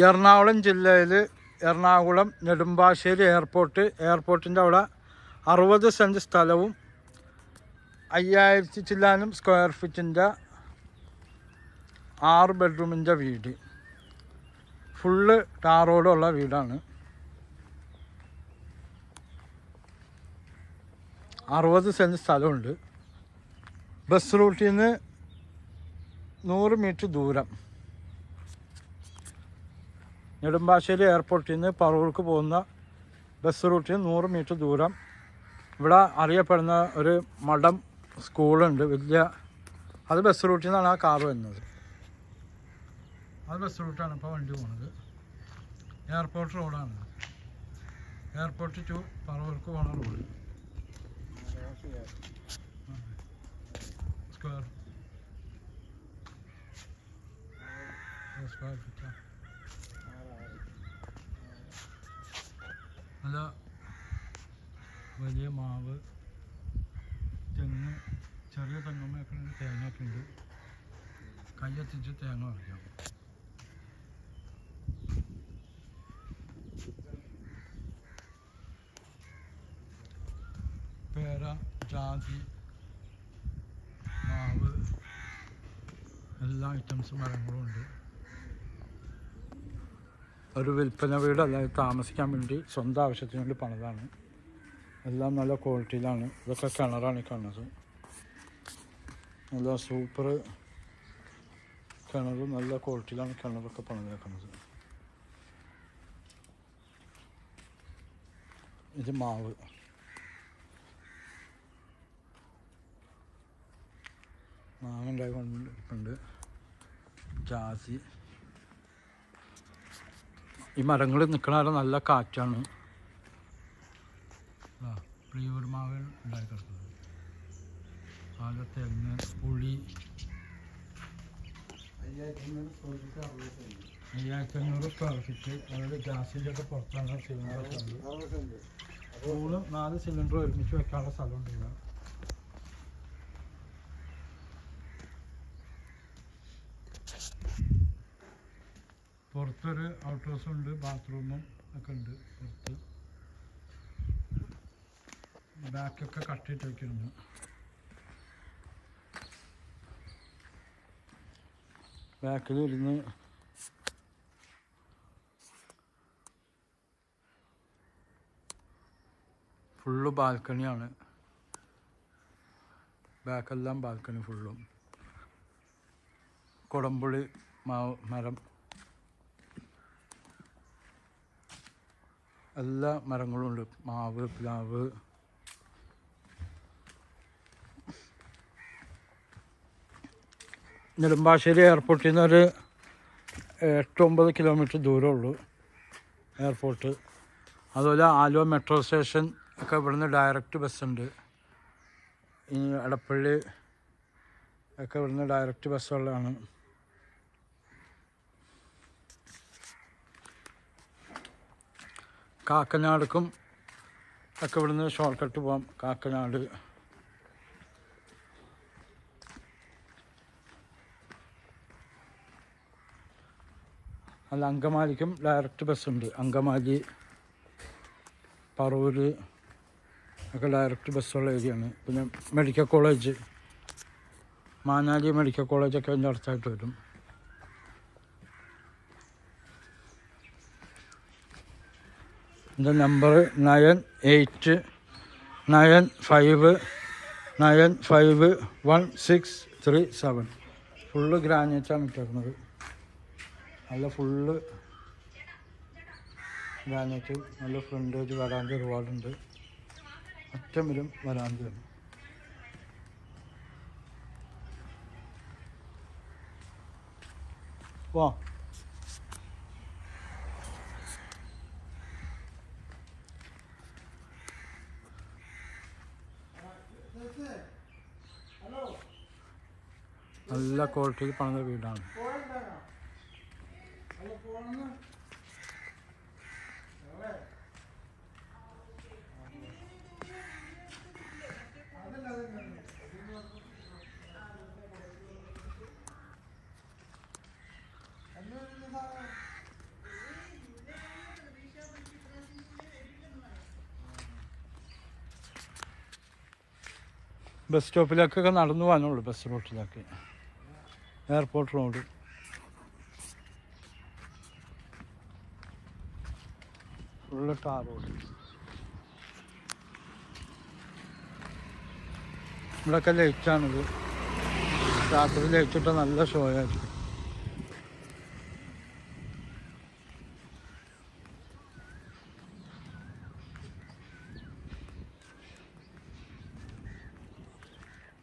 എറണാകുളം ജില്ലയിൽ എറണാകുളം നെടുമ്പാശ്ശേരി എയർപോർട്ടിൻ്റെ അവിടെ 60 സെൻറ്റ് സ്ഥലവും 5000 ചില്ലാനും സ്ക്വയർ ഫീറ്റിൻ്റെ 6 ബെഡ്റൂമിൻ്റെ വീട്. ഫുള്ള് ടാറോടുള്ള വീടാണ്. 60 സെൻറ്റ് സ്ഥലമുണ്ട്. ബസ് റൂട്ടിൽ നിന്ന് 100 മീറ്റർ ദൂരം. നെടുമ്പാശ്ശേരി എയർപോർട്ടിൽ നിന്ന് പറവൂർക്ക് പോകുന്ന ബസ് റൂട്ടിൽ 100 മീറ്റർ ദൂരം. ഇവിടെ അറിയപ്പെടുന്ന ഒരു മഠം സ്കൂളുണ്ട് വലിയ. അത് ബസ് റൂട്ടിൽ നിന്നാണ് ആ കാറ് വരുന്നത്. അത് ബസ് റൂട്ടാണ് ഇപ്പോൾ വണ്ടി പോകുന്നത്. എയർപോർട്ട് റോഡാണ്. എയർപോർട്ട് ടു പറവൂർക്ക് പോകുന്ന റോഡ്. സ്ക്വയർ ഫീറ്റാണ്. നല്ല വലിയ മാവ്, തെങ്ങ്, ചെറിയ തെങ്ങമ്മയൊക്കെ ഉണ്ട്, തേങ്ങയൊക്കെ ഉണ്ട്. കയ്യെത്തിച്ച് തേങ്ങ പറിക്കാം. പേര, ജാതി, മാവ്, എല്ലാ ഐറ്റംസും മരങ്ങളും ഉണ്ട്. ഒരു വിൽപ്പന വീടല്ല, താമസിക്കാൻ വേണ്ടി സ്വന്തം ആവശ്യത്തിന് വേണ്ടി പണിതാണ്. എല്ലാം നല്ല ക്വാളിറ്റിയിലാണ്. ഇതൊക്കെ കിണറാണ് ഈ കാണുന്നത്. നല്ല സൂപ്പർ കിണർ, നല്ല ക്വാളിറ്റിയിലാണ് കിണറൊക്കെ പണിതേക്കുന്നത്. ഇത് മാവ്, മാങ്ങ ഉണ്ടായിട്ടുണ്ട്. ജാതി. ഈ മരങ്ങൾ നിൽക്കണ നല്ല കാറ്റാണ്. പ്ലൈവുഡ് മാവ് ഉണ്ടായി കിടക്കുന്നത്. നല്ല തെങ്ങ്, പുളി. 5500 സ്ക്വയർ ഫീറ്റ്. അതായത് ഗ്യാസിൻ്റെ ഒക്കെ പുറത്താണ് സിലിണ്ടറൊക്കെ ഉണ്ട്. 3-4 സിലിണ്ടർ ഒരുമിച്ച് വെക്കാനുള്ള സ്ഥലമുണ്ട് ഇവിടെ. പുറത്തൊരു ഔട്ട് ഹൗസും ഉണ്ട്, ബാത്റൂമും ഒക്കെ ഉണ്ട് പുറത്ത്. ബാക്കൊക്കെ കട്ടിയിട്ട് വയ്ക്കുന്നുണ്ട്. ബാക്കിൽ ഇരുന്ന് ഫുള്ള് ബാൽക്കണിയാണ്. ബാക്കെല്ലാം ബാൽക്കണി ഫുള്ളും. കുടംപുളി മരം, എല്ലാ മരങ്ങളും ഉണ്ട്. മാവ്, പ്ലാവ്. നെടുമ്പാശ്ശേരി എയർപോർട്ടിൽ നിന്ന് ഒരു 8-9 കിലോമീറ്റർ ദൂരമുള്ളൂ എയർപോർട്ട്. അതുപോലെ ആലുവ മെട്രോ സ്റ്റേഷൻ ഒക്കെ ഇവിടുന്ന് ഡയറക്റ്റ് ബസ്സുണ്ട്. ഈ എടപ്പള്ളി ഒക്കെ ഇവിടുന്ന് ഡയറക്റ്റ് ബസ്സുകളാണ്. കാക്കനാടുക്കും ഒക്കെ ഇവിടുന്ന് ഷോർട്ട് കട്ട് പോകാം. കാക്കനാട്, അല്ല അങ്കമാലിക്കും ഡയറക്റ്റ് ബസ്സുണ്ട്. അങ്കമാലി, പറവൂർ ഒക്കെ ഡയറക്റ്റ് ബസ്സുള്ള ഏരിയയാണ്. പിന്നെ മെഡിക്കൽ കോളേജ്, മാനാലി മെഡിക്കൽ കോളേജൊക്കെ അതിൻ്റെ അടുത്തായിട്ട് വരും. എൻ്റെ നമ്പർ 9895951637. ഫുള്ള് ഗ്രാനൈറ്റാണ് ഇട്ടിരുന്നത്. നല്ല ഫുള്ള് ഗ്രാനൈറ്റ്. നല്ല ഫ്രണ്ടേജ് വരാന്ത ഒരുപാടുണ്ട്. അറ്റം വരും വരാന്തയാണ്. വാ. നല്ല ക്വാളിറ്റിയിൽ പണിത വീടാണ്. ബസ് സ്റ്റോപ്പിലേക്കൊക്കെ നടന്നു പോകാനുള്ളൂ, ബസ് റൂട്ടിലേക്ക്. Airport road. Full tar road. ഇവിടെയൊക്കെ ലൈറ്റാണിത്. രാത്രി ലൈറ്റിട്ട നല്ല ഷോ ആയിരിക്കും.